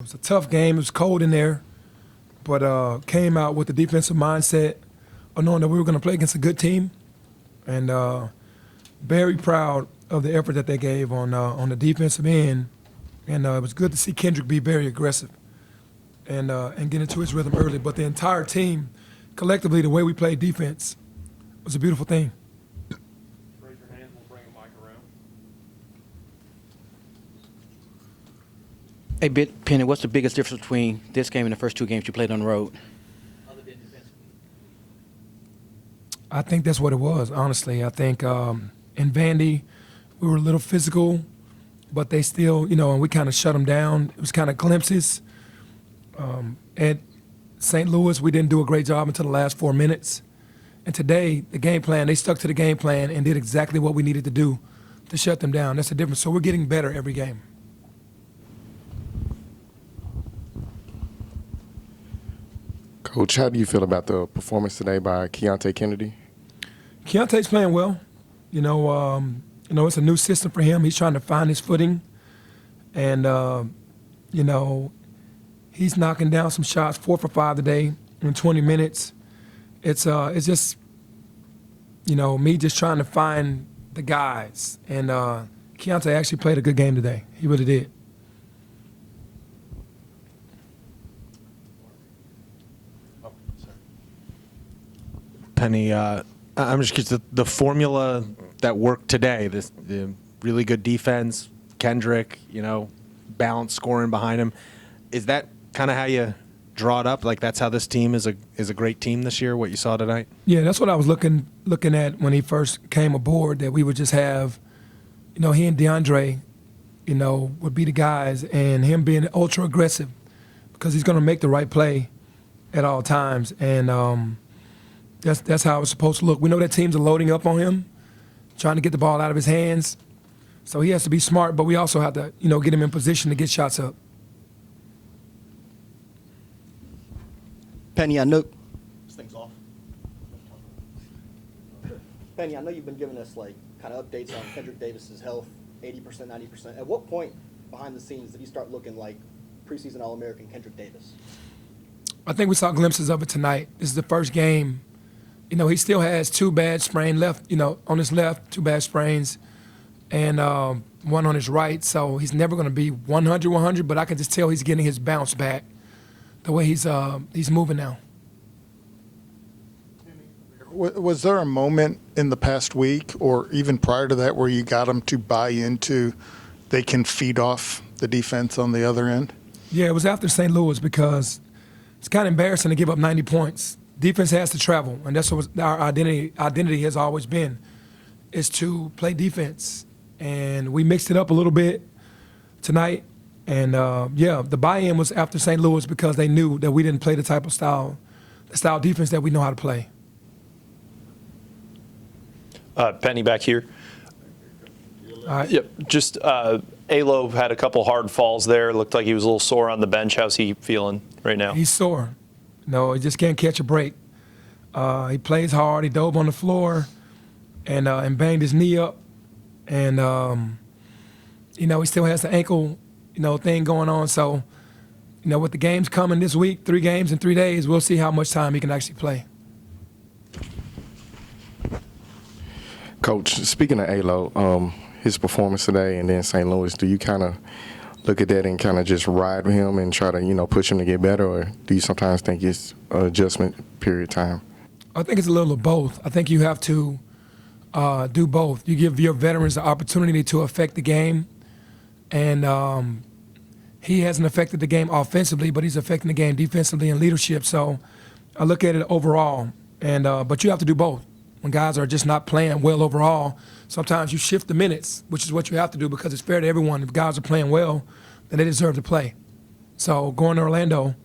It was a tough game. It was cold in there, but came out with the defensive mindset of knowing that we were going to play against a good team, and very proud of the effort that they gave on the defensive end. And it was good to see Kendrick be very aggressive and get into his rhythm early. But the entire team, collectively, the way we played defense was a beautiful thing. Raise your hand. We'll bring a mic around. Hey, Penny, what's the biggest difference between this game and the first two games you played on the road? Other than defensively. I think that's what it was, honestly. I think in Vandy, we were a little physical, but they still, and we kind of shut them down. It was kind of glimpses. At St. Louis, we didn't do a great job until the last 4 minutes. And today, the game plan, they stuck to the game plan and did exactly what we needed to do to shut them down. That's the difference. So we're getting better every game. Coach, how do you feel about the performance today by Keontae Kennedy? Keontae's playing well. It's a new system for him. He's trying to find his footing. And, he's knocking down some shots, 4 for 5 today in 20 minutes. It's just, me just trying to find the guys. And Keontae actually played a good game today. He really did. Penny, I'm just curious, the formula that worked today, the really good defense, Kendrick, balanced scoring behind him, is that kind of how you draw it up? Like that's how this team is a great team this year, what you saw tonight? Yeah, that's what I was looking at when he first came aboard, that we would just have, he and DeAndre, would be the guys, and him being ultra aggressive because he's going to make the right play at all times. And that's how it's supposed to look. We know that teams are loading up on him, trying to get the ball out of his hands. So he has to be smart, but we also have to, get him in position to get shots up. Penny, I know this thing's off. Penny, I know you've been giving us kind of updates on Kendrick Davis's health, 80%, 90%. At what point behind the scenes did he start looking like preseason All-American Kendrick Davis? I think we saw glimpses of it tonight. This is the first game. He still has 2 bad sprains left, on his left, 2 bad sprains, and one on his right. So he's never going to be 100, but I can just tell he's getting his bounce back the way he's moving now. Was there a moment in the past week or even prior to that where you got them to buy into they can feed off the defense on the other end? Yeah, it was after St. Louis because it's kind of embarrassing to give up 90 points. Defense has to travel, and that's what our identity has always been, is to play defense. And we mixed it up a little bit tonight. And, the buy-in was after St. Louis because they knew that we didn't play the type of style defense that we know how to play. Penny back here. All right. Yep. Just Alo had a couple hard falls there. Looked like he was a little sore on the bench. How's he feeling right now? He's sore. No, he just can't catch a break. He plays hard. He dove on the floor and banged his knee up. And, he still has the ankle, thing going on. So, with the games coming this week, 3 games in 3 days, we'll see how much time he can actually play. Coach, speaking of Alo, his performance today and then St. Louis, do you kind of look at that and kind of just ride with him and try to, push him to get better, or do you sometimes think it's an adjustment period time? I think it's a little of both. I think you have to do both. You give your veterans the opportunity to affect the game, and he hasn't affected the game offensively, but he's affecting the game defensively and leadership. So I look at it overall, and but you have to do both. When guys are just not playing well overall, sometimes you shift the minutes, which is what you have to do because it's fair to everyone. If guys are playing well, then they deserve to play. So going to Orlando,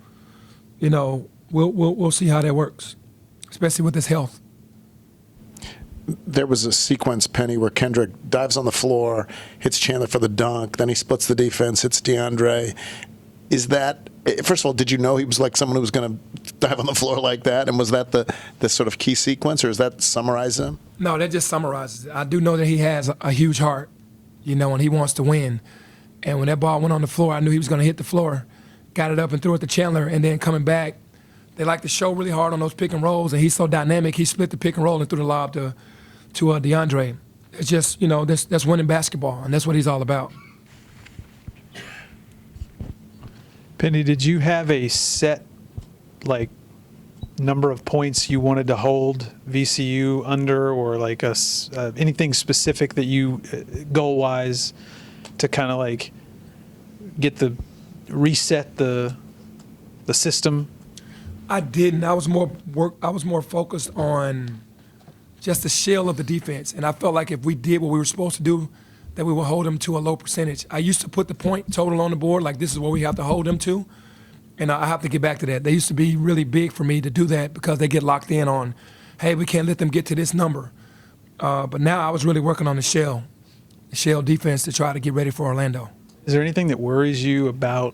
we'll see how that works, especially with his health. There was a sequence, Penny, where Kendrick dives on the floor, hits Chandler for the dunk, then he splits the defense, hits DeAndre. Is that, first of all, did you know he was like someone who was going to dive on the floor like that? And was that the sort of key sequence, or does that summarize him? No, that just summarizes it. I do know that he has a huge heart, and he wants to win. And when that ball went on the floor, I knew he was going to hit the floor. got it up and threw it to Chandler, and then coming back, they like to show really hard on those pick and rolls, and he's so dynamic. He split the pick and roll and threw the lob to DeAndre. It's just, that's winning basketball, and that's what he's all about. Penny, did you have a set, number of points you wanted to hold VCU under, or anything specific that you, goal-wise, to kind of reset the system? I didn't. I was more focused on just the shell of the defense, and I felt like if we did what we were supposed to do, that we would hold them to a low percentage. I used to put the point total on the board, like this is what we have to hold them to, and I have to get back to that. They used to be really big for me to do that because they get locked in on, hey, we can't let them get to this number. But now I was really working on the shell defense to try to get ready for Orlando. Is there anything that worries you about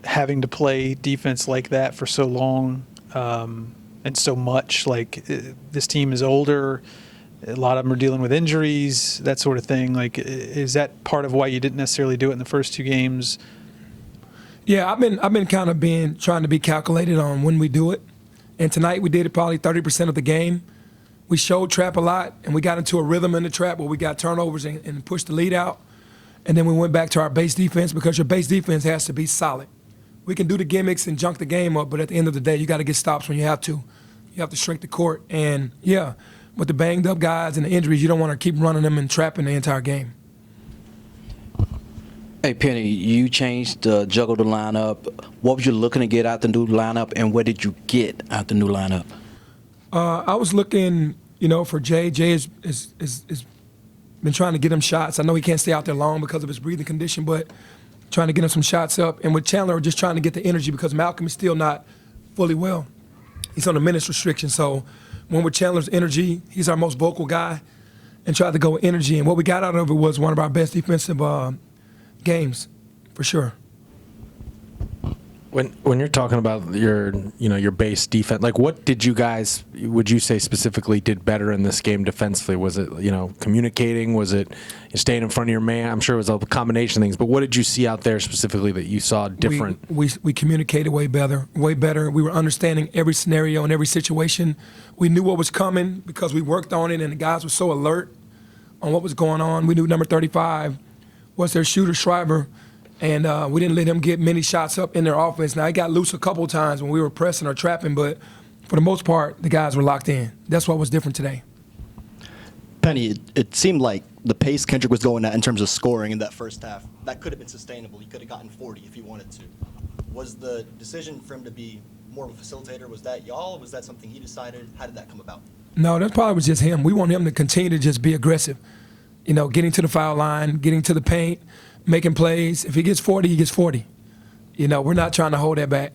having to play defense like that for so long and so much? This team is older. A lot of them are dealing with injuries, that sort of thing. Is that part of why you didn't necessarily do it in the first 2 games? Yeah, I've been kind of trying to be calculated on when we do it. And tonight we did it probably 30% of the game. We showed trap a lot, and we got into a rhythm in the trap where we got turnovers and pushed the lead out. And then we went back to our base defense, because your base defense has to be solid. We can do the gimmicks and junk the game up, but at the end of the day, you got to get stops when you have to. You have to shrink the court. And, yeah, with the banged up guys and the injuries, you don't want to keep running them and trapping the entire game. Hey, Penny, you changed juggled the lineup. What was you looking to get out the new lineup, and what did you get out the new lineup? I was looking, for Jay. Jay has been trying to get him shots. I know he can't stay out there long because of his breathing condition, but trying to get him some shots up. And with Chandler, just trying to get the energy, because Malcolm is still not fully well. He's on a minutes restriction. So when with Chandler's energy, he's our most vocal guy, and tried to go with energy. And what we got out of it was one of our best defensive games, for sure. When you're talking about your base defense, what did you guys, would you say specifically, did better in this game defensively? Was it communicating? Was it staying in front of your man? I'm sure it was a combination of things, but what did you see out there specifically that you saw different? We communicated way better. We were understanding every scenario and every situation. We knew what was coming because we worked on it, and the guys were so alert on what was going on. We knew number 35 was their shooter, Schreiber. And we didn't let him get many shots up in their offense. Now, he got loose a couple of times when we were pressing or trapping, but for the most part, the guys were locked in. That's what was different today. Penny, it seemed like the pace Kendrick was going at in terms of scoring in that first half, that could have been sustainable. He could have gotten 40 if he wanted to. Was the decision for him to be more of a facilitator, was that y'all? Was that something he decided? How did that come about? No, that probably was just him. We want him to continue to just be aggressive. Getting to the foul line, getting to the paint, making plays. If he gets 40, he gets 40. We're not trying to hold that back.